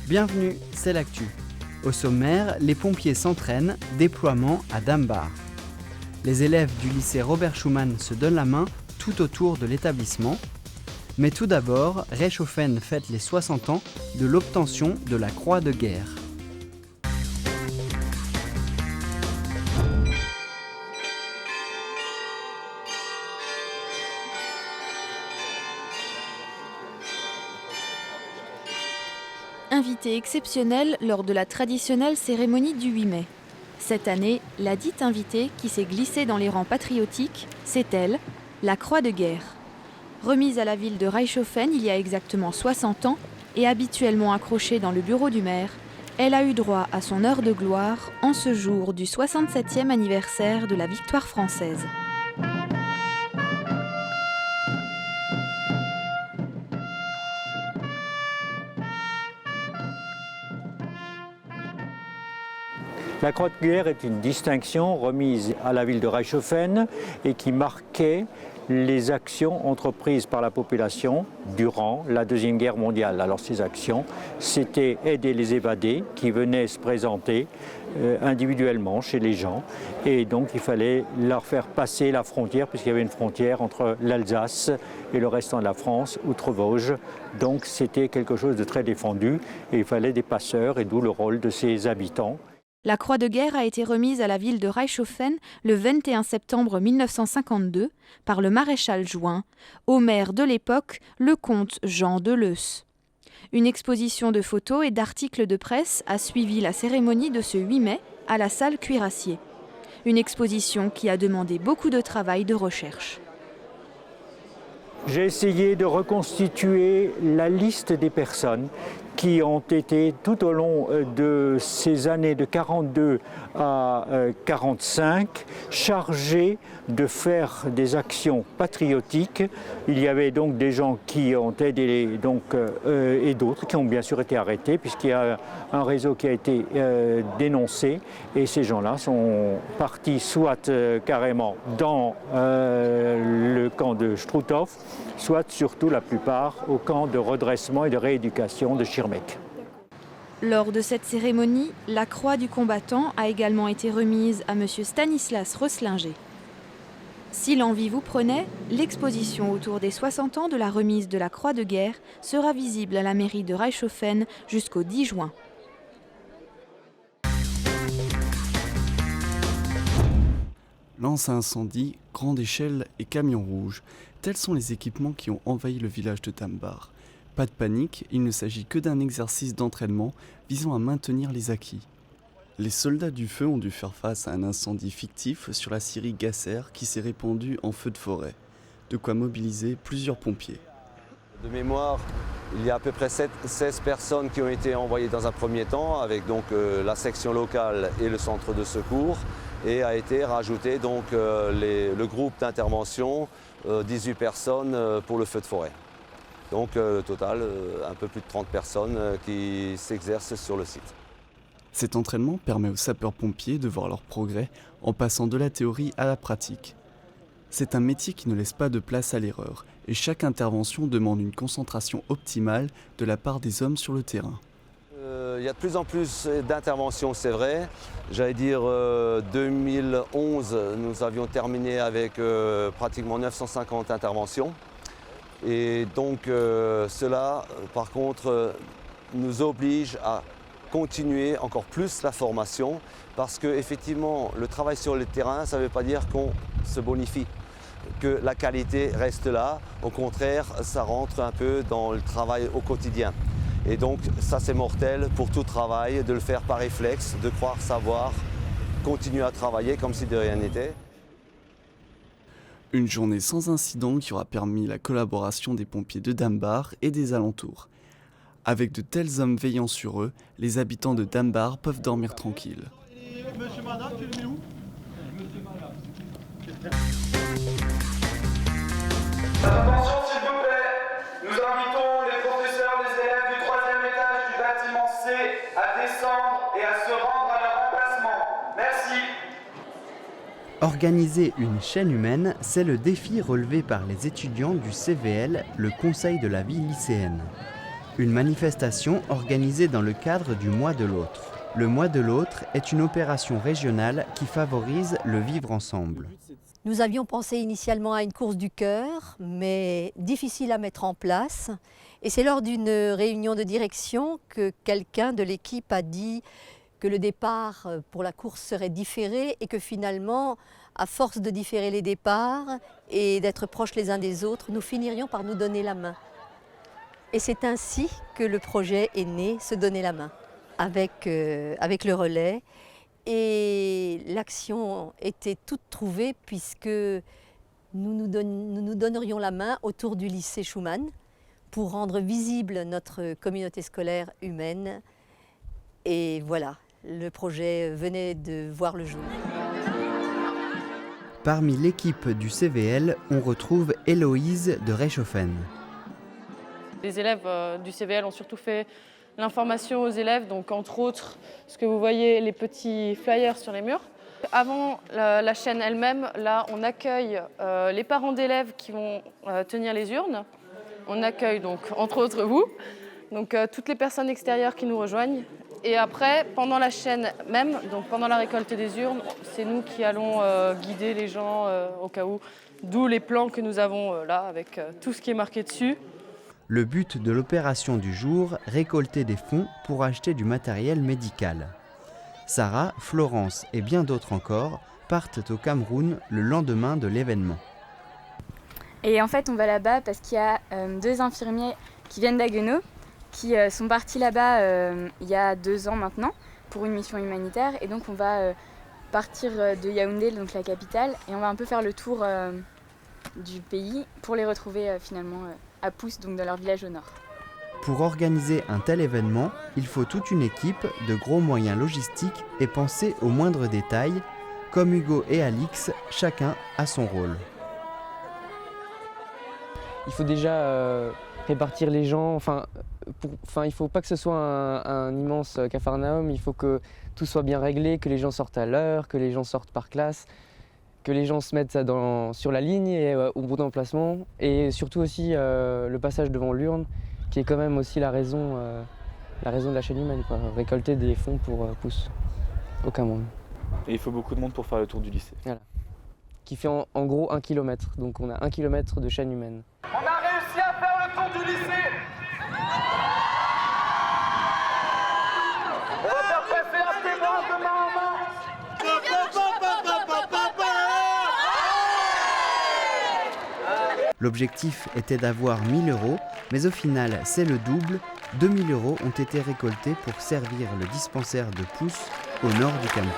Bienvenue, c'est l'actu. Au sommaire, les pompiers s'entraînent, déploiement à Dambar. Les élèves du lycée Robert Schuman se donnent la main tout autour de l'établissement. Mais tout d'abord, Reichshoffen fête les 60 ans de l'obtention de la Croix de guerre. Invité exceptionnel lors de la traditionnelle cérémonie du 8 mai. Cette année, la dite invitée qui s'est glissée dans les rangs patriotiques, c'est elle, la Croix de guerre. Remise à la ville de Reichshoffen il y a exactement 60 ans et habituellement accrochée dans le bureau du maire, elle a eu droit à son heure de gloire en ce jour du 67e anniversaire de la victoire française. La Croix de guerre est une distinction remise à la ville de Reichshoffen et qui marquait les actions entreprises par la population durant la Deuxième Guerre mondiale. Alors ces actions, c'était aider les évadés qui venaient se présenter individuellement chez les gens et donc il fallait leur faire passer la frontière puisqu'il y avait une frontière entre l'Alsace et le restant de la France, outre-Vosges. Donc c'était quelque chose de très défendu et il fallait des passeurs et d'où le rôle de ces habitants. La Croix de guerre a été remise à la ville de Reichshoffen le 21 septembre 1952 par le maréchal Juin, au maire de l'époque, le comte Jean de Leusse. Une exposition de photos et d'articles de presse a suivi la cérémonie de ce 8 mai à la salle Cuirassier. Une exposition qui a demandé beaucoup de travail de recherche. J'ai essayé de reconstituer la liste des personnes qui ont été tout au long de ces années de 42 à 45 chargées de faire des actions patriotiques. Il y avait donc des gens qui ont aidé et d'autres qui ont bien sûr été arrêtés puisqu'il y a un réseau qui a été dénoncé et ces gens-là sont partis soit carrément dans le camp de Struthof, soit surtout la plupart au camp de redressement et de rééducation de Schirmeck. Lors de cette cérémonie, la croix du combattant a également été remise à M. Stanislas Röslinger. Si l'envie vous prenait, l'exposition autour des 60 ans de la remise de la croix de guerre sera visible à la mairie de Reichshoffen jusqu'au 10 juin. Lance à incendie, grande échelle et camion rouge. Tels sont les équipements qui ont envahi le village de Dambar. Pas de panique, il ne s'agit que d'un exercice d'entraînement visant à maintenir les acquis. Les soldats du feu ont dû faire face à un incendie fictif sur la scierie Gasser qui s'est répandue en feu de forêt. De quoi mobiliser plusieurs pompiers. De mémoire, il y a à peu près 16 personnes qui ont été envoyées dans un premier temps avec donc la section locale et le centre de secours et a été rajouté donc le groupe d'intervention, 18 personnes pour le feu de forêt. Donc au total, un peu plus de 30 personnes qui s'exercent sur le site. Cet entraînement permet aux sapeurs-pompiers de voir leur progrès en passant de la théorie à la pratique. C'est un métier qui ne laisse pas de place à l'erreur et chaque intervention demande une concentration optimale de la part des hommes sur le terrain. Il y a de plus en plus d'interventions, c'est vrai. J'allais dire 2011, nous avions terminé avec pratiquement 950 interventions. Et donc cela, par contre, nous oblige à continuer encore plus la formation parce qu'effectivement, le travail sur le terrain, ça ne veut pas dire qu'on se bonifie, que la qualité reste là. Au contraire, ça rentre un peu dans le travail au quotidien. Et donc ça, c'est mortel pour tout travail, de le faire par réflexe, de croire savoir, continuer à travailler comme si de rien n'était. Une journée sans incident qui aura permis la collaboration des pompiers de Dambar et des alentours. Avec de tels hommes veillant sur eux, les habitants de Dambar peuvent dormir tranquilles. Monsieur, madame, tu le mets où? Attention s'il vous plaît, nous invitons les professeurs, les élèves du 3e étage du bâtiment C à descendre et à se rendre à leur emplacement. Merci. Organiser une chaîne humaine, c'est le défi relevé par les étudiants du CVL, le Conseil de la vie lycéenne. Une manifestation organisée dans le cadre du Mois de l'Autre. Le Mois de l'Autre est une opération régionale qui favorise le vivre ensemble. Nous avions pensé initialement à une course du cœur, mais difficile à mettre en place. Et c'est lors d'une réunion de direction que quelqu'un de l'équipe a dit que le départ pour la course serait différé et que finalement, à force de différer les départs et d'être proches les uns des autres, nous finirions par nous donner la main. Et c'est ainsi que le projet est né, se donner la main, avec le relais. Et l'action était toute trouvée puisque nous nous donnerions la main autour du lycée Schumann pour rendre visible notre communauté scolaire humaine. Et voilà, le projet venait de voir le jour. Parmi l'équipe du CVL, on retrouve Héloïse de Reichshoffen. Les élèves du CVL ont surtout fait l'information aux élèves, donc entre autres, ce que vous voyez, les petits flyers sur les murs. Avant la chaîne elle-même, là, on accueille les parents d'élèves qui vont tenir les urnes. On accueille donc, entre autres, vous, donc toutes les personnes extérieures qui nous rejoignent. Et après, pendant la chaîne même, donc pendant la récolte des urnes, c'est nous qui allons guider les gens au cas où, d'où les plans que nous avons là, avec tout ce qui est marqué dessus. Le but de l'opération du jour, récolter des fonds pour acheter du matériel médical. Sarah, Florence et bien d'autres encore partent au Cameroun le lendemain de l'événement. Et en fait, on va là-bas parce qu'il y a 2 infirmiers qui viennent d'Haguenau, qui sont partis là-bas il y a 2 ans maintenant pour une mission humanitaire. Et donc on va partir de Yaoundé, donc la capitale, et on va un peu faire le tour du pays pour les retrouver finalement à Pousse, donc dans leur village au nord. Pour organiser un tel événement, il faut toute une équipe, de gros moyens logistiques et penser aux moindres détails. Comme Hugo et Alix, chacun a son rôle. Il faut déjà répartir les gens, il ne faut pas que ce soit un immense capharnaüm, il faut que tout soit bien réglé, que les gens sortent à l'heure, que les gens sortent par classe, que les gens se mettent sur la ligne et au bon emplacement, et surtout aussi le passage devant l'urne, qui est quand même aussi la raison de la chaîne humaine, quoi. Récolter des fonds pour Pousse au Cameroun. Et il faut beaucoup de monde pour faire le tour du lycée. Voilà. Qui fait en gros 1 km, donc on a 1 km de chaîne humaine. On a réussi à faire le tour du lycée. On va faire passer un témoin de main en main. L'objectif était d'avoir 1 000 €, mais au final c'est le double. 2 000 € ont été récoltés pour servir le dispensaire de Pousse au nord du Cameroun.